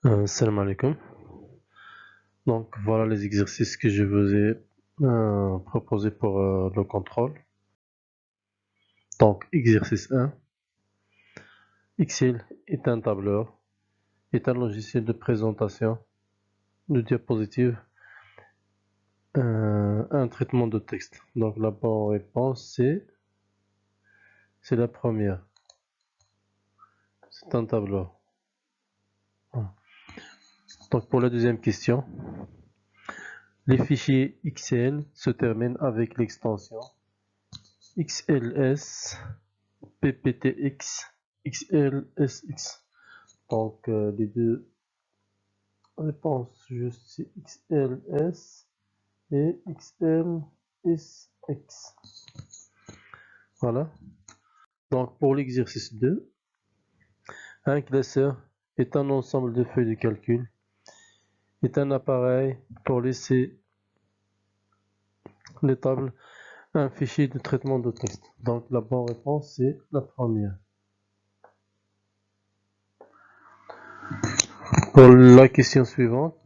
Salam alaikum. Donc voilà les exercices que je vous ai proposés pour le contrôle. Donc exercice 1. Excel est un tableur, est un logiciel de présentation de diapositives, un traitement de texte. Donc la bonne réponse c'est la première. C'est un tableur. Donc pour la deuxième question, les fichiers Excel se terminent avec l'extension XLS, PPTX, XLSX. Donc les deux réponses juste c'est XLS et XLSX. Voilà. Donc pour l'exercice 2, un classeur est un ensemble de feuilles de calcul, est un appareil pour laisser les tables un fichier de traitement de texte. Donc la bonne réponse c'est la première. Pour la question suivante,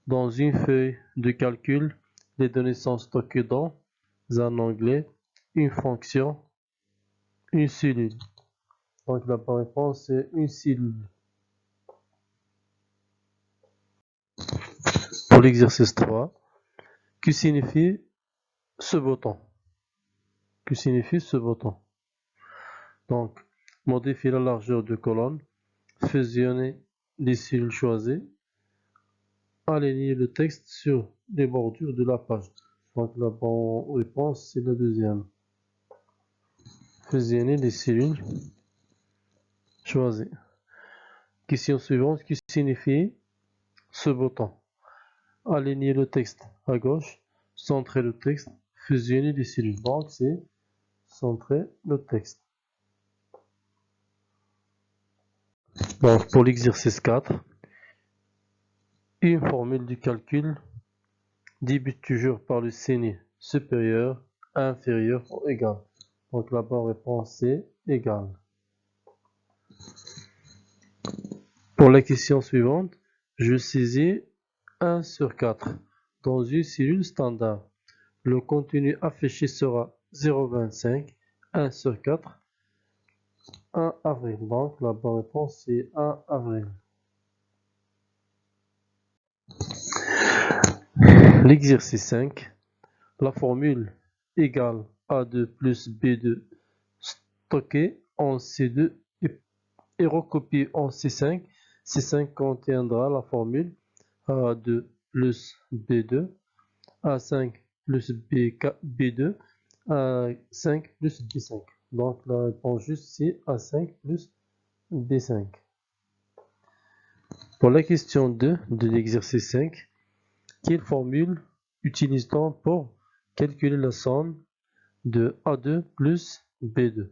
dans une feuille de calcul, les données sont stockées dans un onglet, une fonction, une cellule. Donc la bonne réponse c'est une cellule. Pour l'exercice 3, que signifie ce bouton? Que signifie ce bouton? Donc, modifier la largeur de colonne, fusionner les cellules choisies, aligner le texte sur les bordures de la page. Donc la bonne réponse c'est la deuxième. Fusionner les cellules choisies. Question suivante, que signifie ce bouton? Aligner le texte à gauche, centrer le texte, fusionner les cellules. Donc c'est centrer le texte. Donc pour l'exercice 4, une formule du calcul débute toujours par le signe supérieur, inférieur ou égal. Donc la bonne réponse c'est égal. Pour la question suivante, je saisis 1 sur 4 dans une cellule standard. Le contenu affiché sera 0,25, 1 sur 4, 1 avril. Donc la bonne réponse c'est 1 avril. L'exercice 5, la formule égale A2 plus B2 stockée en C2 et recopiée en C5. C5 contiendra la formule A2 plus B2, A5 plus B2, A5 plus B5. Donc la réponse juste c'est A5 plus B5. Pour la question 2 de l'exercice 5, quelle formule utilise-t-on pour calculer la somme de A2 plus B2?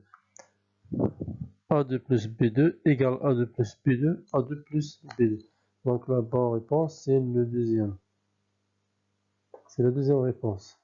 A2 plus B2 égale A2 plus B2, A2 plus B2. Donc la bonne réponse c'est le deuxième. C'est la deuxième réponse.